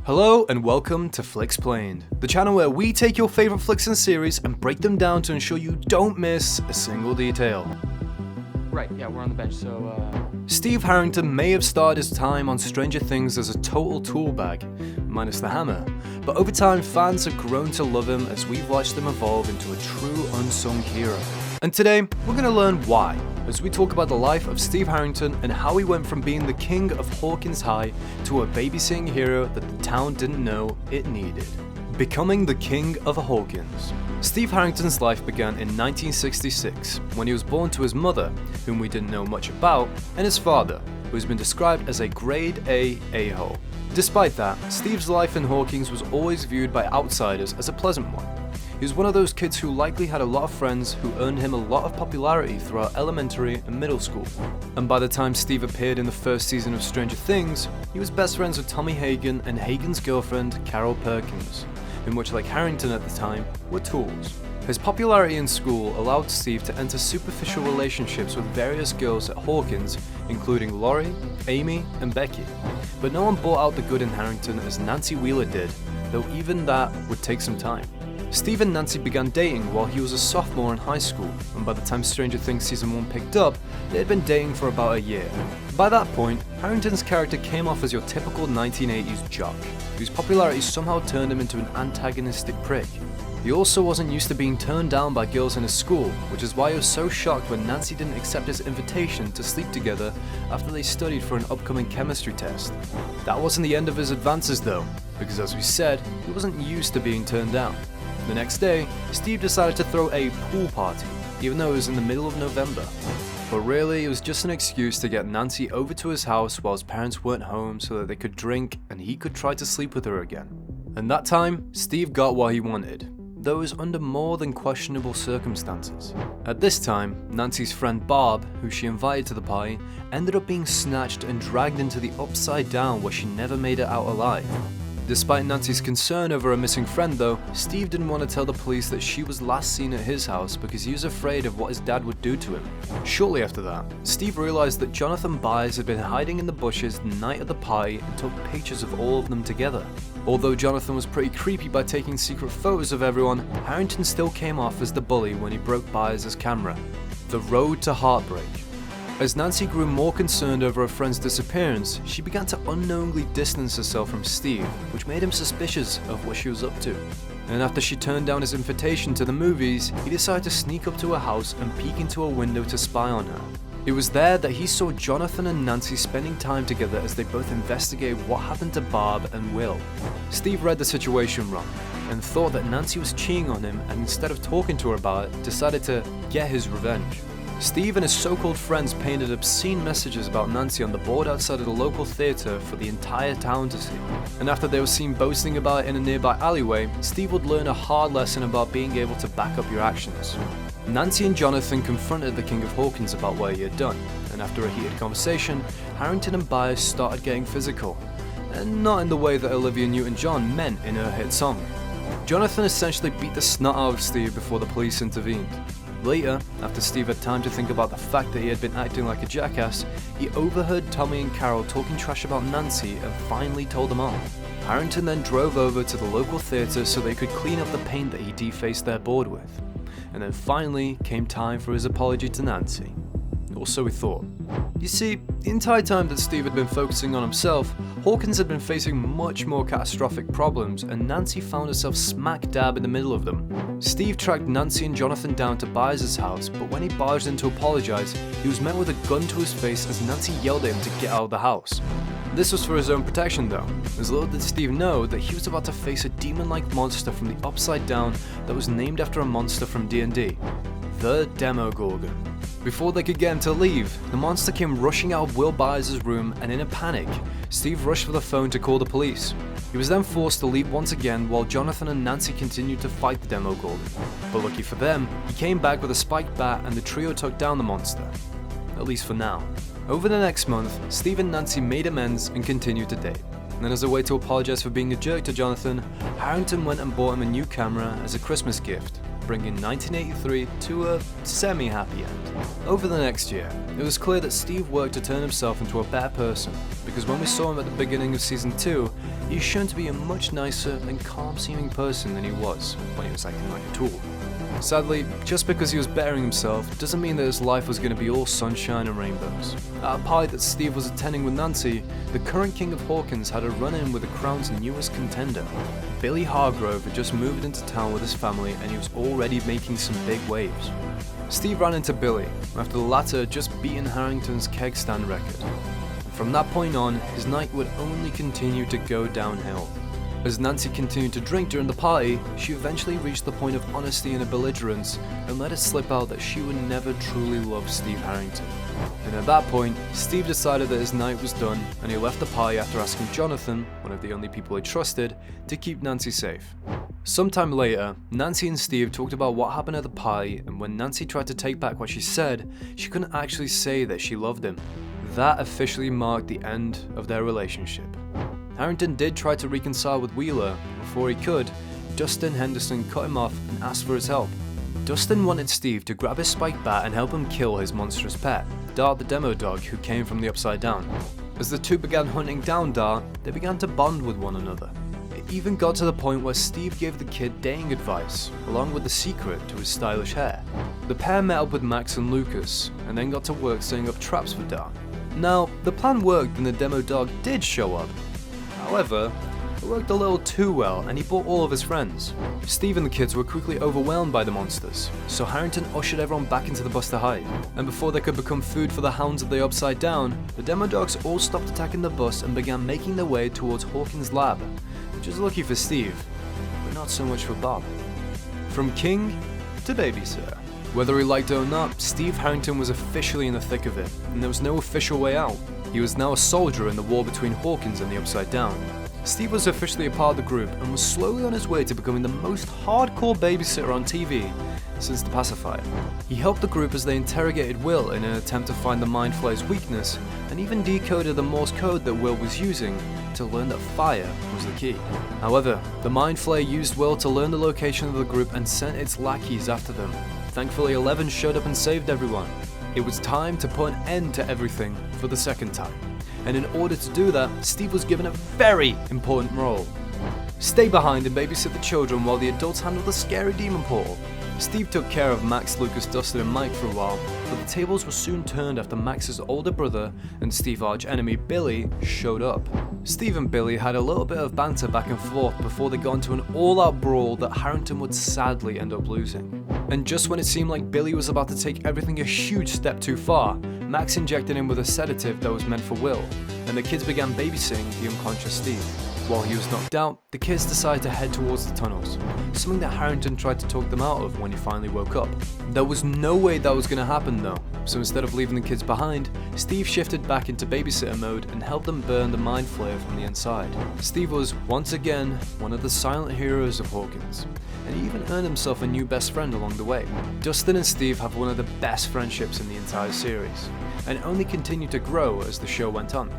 Hello and welcome to Flixplained, the channel where we take your favorite flicks and series and break them down to ensure you don't miss a single detail. Right, yeah, we're on the bench, so Steve Harrington may have started his time on Stranger Things as a total tool bag, minus the hammer, but over time fans have grown to love him as we've watched him evolve into a true unsung hero. And today, we're going to learn why, as we talk about the life of Steve Harrington and how he went from being the king of Hawkins High to a babysitting hero that the town didn't know it needed. Becoming the king of Hawkins. Steve Harrington's life began in 1966, when he was born to his mother, whom we didn't know much about, and his father, who has been described as a grade A a-hole. Despite that, Steve's life in Hawkins was always viewed by outsiders as a pleasant one. He was one of those kids who likely had a lot of friends who earned him a lot of popularity throughout elementary and middle school. And by the time Steve appeared in the first season of Stranger Things, he was best friends with Tommy Hagen and Hagen's girlfriend, Carol Perkins, who, much like Harrington at the time, were tools. His popularity in school allowed Steve to enter superficial relationships with various girls at Hawkins, including Laurie, Amy, and Becky. But no one bought out the good in Harrington as Nancy Wheeler did, though even that would take some time. Steve and Nancy began dating while he was a sophomore in high school, and by the time Stranger Things Season 1 picked up, they had been dating for about a year. By that point, Harrington's character came off as your typical 1980s jock, whose popularity somehow turned him into an antagonistic prick. He also wasn't used to being turned down by girls in his school, which is why he was so shocked when Nancy didn't accept his invitation to sleep together after they studied for an upcoming chemistry test. That wasn't the end of his advances though, because as we said, he wasn't used to being turned down. The next day, Steve decided to throw a pool party, even though it was in the middle of November. But really, it was just an excuse to get Nancy over to his house while his parents weren't home so that they could drink and he could try to sleep with her again. And that time, Steve got what he wanted, though it was under more than questionable circumstances. At this time, Nancy's friend Barb, who she invited to the party, ended up being snatched and dragged into the Upside Down where she never made it out alive. Despite Nancy's concern over a missing friend though, Steve didn't want to tell the police that she was last seen at his house because he was afraid of what his dad would do to him. Shortly after that, Steve realized that Jonathan Byers had been hiding in the bushes the night of the party and took pictures of all of them together. Although Jonathan was pretty creepy by taking secret photos of everyone, Harrington still came off as the bully when he broke Byers' camera. The road to heartbreak. As Nancy grew more concerned over her friend's disappearance, she began to unknowingly distance herself from Steve, which made him suspicious of what she was up to. And after she turned down his invitation to the movies, he decided to sneak up to her house and peek into a window to spy on her. It was there that he saw Jonathan and Nancy spending time together as they both investigated what happened to Barb and Will. Steve read the situation wrong, and thought that Nancy was cheating on him, and instead of talking to her about it, decided to get his revenge. Steve and his so-called friends painted obscene messages about Nancy on the board outside of the local theater for the entire town to see. And after they were seen boasting about it in a nearby alleyway, Steve would learn a hard lesson about being able to back up your actions. Nancy and Jonathan confronted the King of Hawkins about what he had done, and after a heated conversation, Harrington and Byers started getting physical, and not in the way that Olivia Newton-John meant in her hit song. Jonathan essentially beat the snot out of Steve before the police intervened. Later, after Steve had time to think about the fact that he had been acting like a jackass, he overheard Tommy and Carol talking trash about Nancy and finally told them off. Harrington then drove over to the local theater so they could clean up the paint that he defaced their board with. And then finally came time for his apology to Nancy. Or so we thought. You see, the entire time that Steve had been focusing on himself, Hawkins had been facing much more catastrophic problems, and Nancy found herself smack dab in the middle of them. Steve tracked Nancy and Jonathan down to Byers' house, but when he barged in to apologize, he was met with a gun to his face as Nancy yelled at him to get out of the house. This was for his own protection though, as little did Steve know that he was about to face a demon-like monster from the Upside Down that was named after a monster from D&D, the Demogorgon. Before they could get him to leave, the monster came rushing out of Will Byers' room, and in a panic, Steve rushed for the phone to call the police. He was then forced to leave once again while Jonathan and Nancy continued to fight the Demogorgon. But lucky for them, he came back with a spiked bat and the trio took down the monster. At least for now. Over the next month, Steve and Nancy made amends and continued to date. And then as a way to apologize for being a jerk to Jonathan, Harrington went and bought him a new camera as a Christmas gift. bringing 1983 to a semi-happy end. Over the next year, it was clear that Steve worked to turn himself into a better person, because when we saw him at the beginning of season 2, he's shown to be a much nicer and calm-seeming person than he was when he was acting like a tool. Sadly, just because he was bettering himself doesn't mean that his life was going to be all sunshine and rainbows. At a party that Steve was attending with Nancy, the current king of Hawkins had a run-in with the Crown's newest contender. Billy Hargrove had just moved into town with his family and he was already making some big waves. Steve ran into Billy after the latter had just beaten Harrington's keg stand record. From that point on, his night would only continue to go downhill. As Nancy continued to drink during the party, she eventually reached the point of honesty and belligerence and let it slip out that she would never truly love Steve Harrington. And at that point, Steve decided that his night was done and he left the party after asking Jonathan, one of the only people he trusted, to keep Nancy safe. Sometime later, Nancy and Steve talked about what happened at the party, and when Nancy tried to take back what she said, she couldn't actually say that she loved him. That officially marked the end of their relationship. Harrington did try to reconcile with Wheeler. Before he could, Dustin Henderson cut him off and asked for his help. Dustin wanted Steve to grab his spiked bat and help him kill his monstrous pet, Dart the demo dog who came from the Upside Down. As the two began hunting down Dart, they began to bond with one another. It even got to the point where Steve gave the kid dating advice, along with the secret to his stylish hair. The pair met up with Max and Lucas, and then got to work setting up traps for Dart. Now, the plan worked and the demo dog did show up. However, it worked a little too well and he brought all of his friends. Steve and the kids were quickly overwhelmed by the monsters, so Harrington ushered everyone back into the bus to hide. And before they could become food for the hounds of the Upside Down, the demo dogs all stopped attacking the bus and began making their way towards Hawkins' lab, which is lucky for Steve, but not so much for Bob. From king to babysitter. Whether he liked it or not, Steve Harrington was officially in the thick of it, and there was no official way out. He was now a soldier in the war between Hawkins and the Upside Down. Steve was officially a part of the group and was slowly on his way to becoming the most hardcore babysitter on TV since the pacifier. He helped the group as they interrogated Will in an attempt to find the Mind Flayer's weakness, and even decoded the Morse code that Will was using to learn that fire was the key. However, the Mind Flayer used Will to learn the location of the group and sent its lackeys after them. Thankfully, 11 showed up and saved everyone. It was time to put an end to everything for the second time. And in order to do that, Steve was given a very important role. Stay behind and babysit the children while the adults handle the scary demon portal. Steve took care of Max, Lucas, Dustin and Mike for a while, but the tables were soon turned after Max's older brother and Steve's arch enemy Billy showed up. Steve and Billy had a little bit of banter back and forth before they got into an all-out brawl that Harrington would sadly end up losing. And just when it seemed like Billy was about to take everything a huge step too far, Max injected him with a sedative that was meant for Will, and the kids began babysitting the unconscious Steve. While he was knocked out, the kids decided to head towards the tunnels, something that Harrington tried to talk them out of when he finally woke up. There was no way that was going to happen though, so instead of leaving the kids behind, Steve shifted back into babysitter mode and helped them burn the Mind Flayer from the inside. Steve was, once again, one of the silent heroes of Hawkins, and he even earned himself a new best friend along the way. Dustin and Steve have one of the best friendships in the entire series, and only continued to grow as the show went on.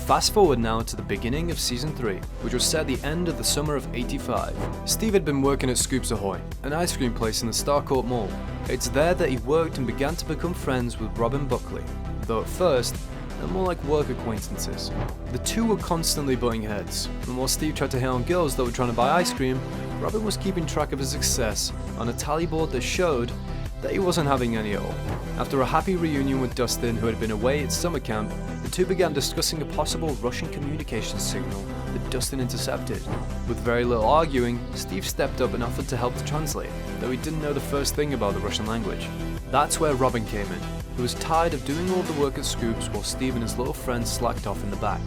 Fast forward now to the beginning of season 3, which was set at the end of the summer of '85. Steve had been working at Scoops Ahoy, an ice cream place in the Starcourt Mall. It's there that he worked and began to become friends with Robin Buckley, though at first, they're more like work acquaintances. The two were constantly butting heads, and while Steve tried to hit on girls that were trying to buy ice cream, Robin was keeping track of his success on a tally board that showed that he wasn't having any at all. After a happy reunion with Dustin, who had been away at summer camp, the two began discussing a possible Russian communication signal that Dustin intercepted. With very little arguing, Steve stepped up and offered to help to translate, though he didn't know the first thing about the Russian language. That's where Robin came in, who was tired of doing all the work at Scoops while Steve and his little friend slacked off in the back.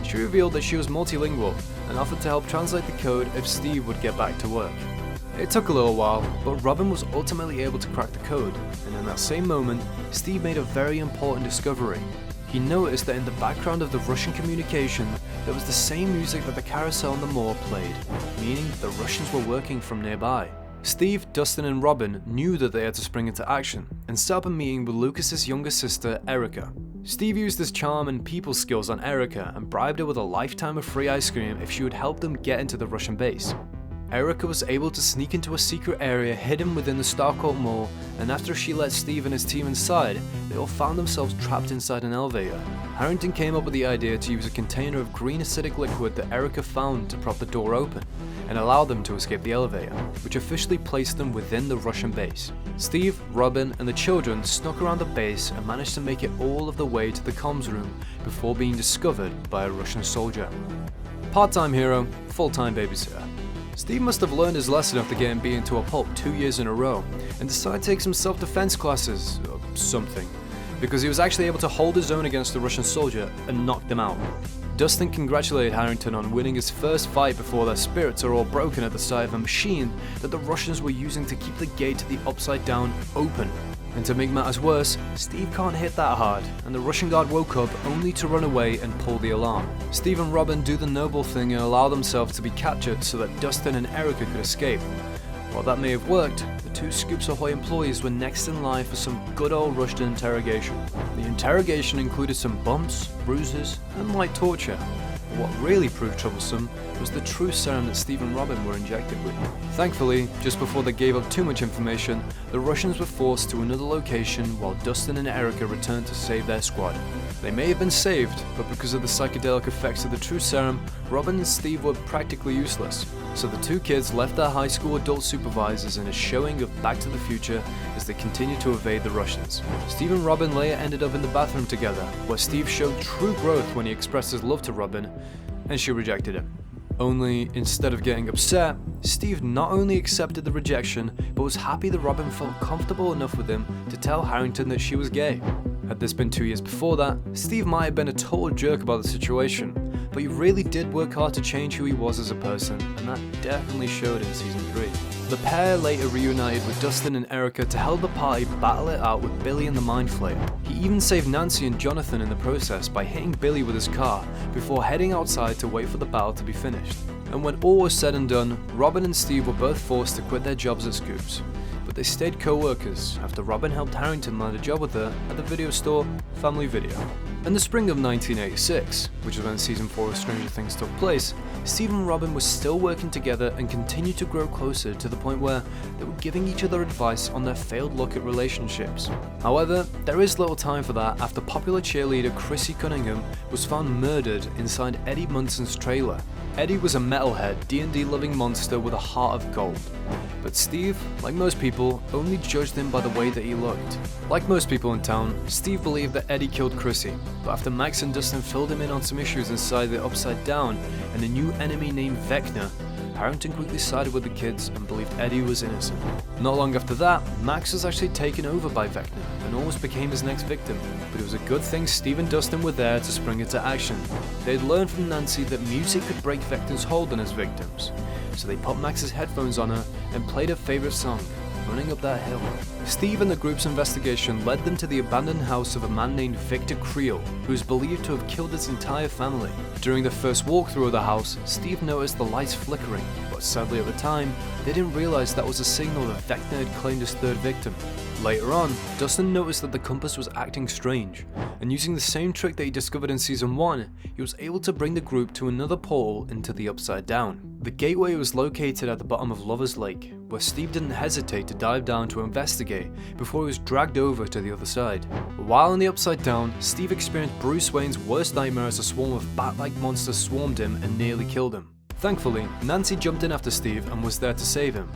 She revealed that she was multilingual and offered to help translate the code if Steve would get back to work. It took a little while, but Robin was ultimately able to crack the code, and in that same moment, Steve made a very important discovery. He noticed that in the background of the Russian communication, there was the same music that the carousel in the mall played, meaning the Russians were working from nearby. Steve, Dustin and Robin knew that they had to spring into action, and set up a meeting with Lucas's younger sister, Erica. Steve used his charm and people skills on Erica and bribed her with a lifetime of free ice cream if she would help them get into the Russian base. Erica was able to sneak into a secret area hidden within the Starcourt Mall, and after she let Steve and his team inside, they all found themselves trapped inside an elevator. Harrington came up with the idea to use a container of green acidic liquid that Erica found to prop the door open, and allow them to escape the elevator, which officially placed them within the Russian base. Steve, Robin, and the children snuck around the base and managed to make it all of the way to the comms room before being discovered by a Russian soldier. Part-time hero, full-time babysitter. Steve must have learned his lesson after getting beaten to a pulp 2 years in a row, and decided to take some self-defense classes, or something, because he was actually able to hold his own against the Russian soldier and knock them out. Dustin congratulated Harrington on winning his first fight before their spirits are all broken at the sight of a machine that the Russians were using to keep the gate to the Upside Down open. And to make matters worse, Steve can't hit that hard, and the Russian guard woke up only to run away and pull the alarm. Steve and Robin do the noble thing and allow themselves to be captured so that Dustin and Erica could escape. While that may have worked, the two Scoops Ahoy employees were next in line for some good old Russian interrogation. The interrogation included some bumps, bruises, and light torture. But what really proved troublesome was the truth serum that Steve and Robin were injected with. Thankfully, just before they gave up too much information, the Russians were forced to another location while Dustin and Erica returned to save their squad. They may have been saved, but because of the psychedelic effects of the truth serum, Robin and Steve were practically useless. So the two kids left their high school adult supervisors in a showing of Back to the Future as they continued to evade the Russians. Steve and Robin later ended up in the bathroom together, where Steve showed true growth when he expressed his love to Robin, and she rejected him. Only, instead of getting upset, Steve not only accepted the rejection, but was happy that Robin felt comfortable enough with him to tell Harrington that she was gay. Had this been 2 years before that, Steve might have been a total jerk about the situation, but he really did work hard to change who he was as a person, and that definitely showed in season 3. The pair later reunited with Dustin and Erica to help the party battle it out with Billy and the Mind Flayer. He even saved Nancy and Jonathan in the process by hitting Billy with his car before heading outside to wait for the battle to be finished. And when all was said and done, Robin and Steve were both forced to quit their jobs at Scoops. But they stayed co-workers after Robin helped Harrington land a job with her at the video store Family Video. In the spring of 1986, which is when season 4 of Stranger Things took place, Steve and Robin were still working together and continued to grow closer to the point where they were giving each other advice on their failed look at relationships. However, there is little time for that after popular cheerleader Chrissy Cunningham was found murdered inside Eddie Munson's trailer. Eddie was a metalhead, D&D loving monster with a heart of gold. But Steve, like most people, only judged him by the way that he looked. Like most people in town, Steve believed that Eddie killed Chrissy, but after Max and Dustin filled him in on some issues inside the Upside Down and a new enemy named Vecna, Harrington quickly sided with the kids and believed Eddie was innocent. Not long after that, Max was actually taken over by Vecna and almost became his next victim, but it was a good thing Steve and Dustin were there to spring into action. They had learned from Nancy that music could break Vecna's hold on his victims, so they put Max's headphones on her and played her favorite song, Running Up That Hill. Steve and the group's investigation led them to the abandoned house of a man named Victor Creel, who is believed to have killed his entire family. During the first walkthrough of the house, Steve noticed the lights flickering, but sadly at the time, they didn't realize that was a signal that Vecna had claimed his third victim. Later on, Dustin noticed that the compass was acting strange, and using the same trick that he discovered in season 1, he was able to bring the group to another portal into the Upside Down. The gateway was located at the bottom of Lover's Lake, where Steve didn't hesitate to dive down to investigate before he was dragged over to the other side. While in the Upside Down, Steve experienced Bruce Wayne's worst nightmare as a swarm of bat-like monsters swarmed him and nearly killed him. Thankfully, Nancy jumped in after Steve and was there to save him,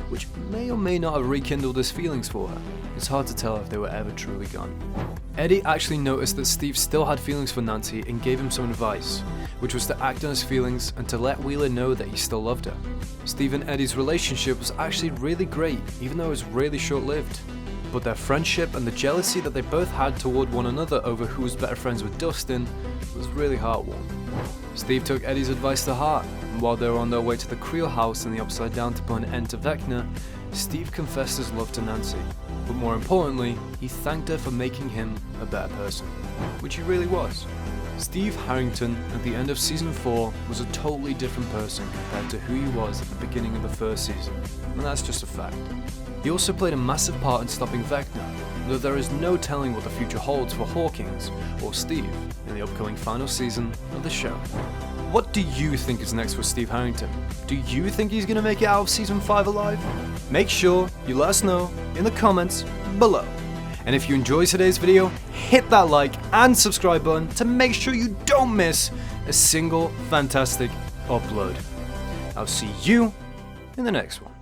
which may or may not have rekindled his feelings for her. It's hard to tell if they were ever truly gone. Eddie actually noticed that Steve still had feelings for Nancy and gave him some advice, which was to act on his feelings and to let Wheeler know that he still loved her. Steve and Eddie's relationship was actually really great, even though it was really short-lived. But their friendship and the jealousy that they both had toward one another over who was better friends with Dustin was really heartwarming. Steve took Eddie's advice to heart, and while they were on their way to the Creel house in the Upside Down to put an end to Vecna, Steve confessed his love to Nancy. But more importantly, he thanked her for making him a better person, which he really was. Steve Harrington, at the end of season 4, was a totally different person compared to who he was at the beginning of the first season, and that's just a fact. He also played a massive part in stopping Vecna, though there is no telling what the future holds for Hawkins or Steve in the upcoming final season of the show. What do you think is next for Steve Harrington? Do you think he's gonna make it out of season 5 alive? Make sure you let us know in the comments below. And if you enjoyed today's video, hit that like and subscribe button to make sure you don't miss a single fantastic upload. I'll see you in the next one.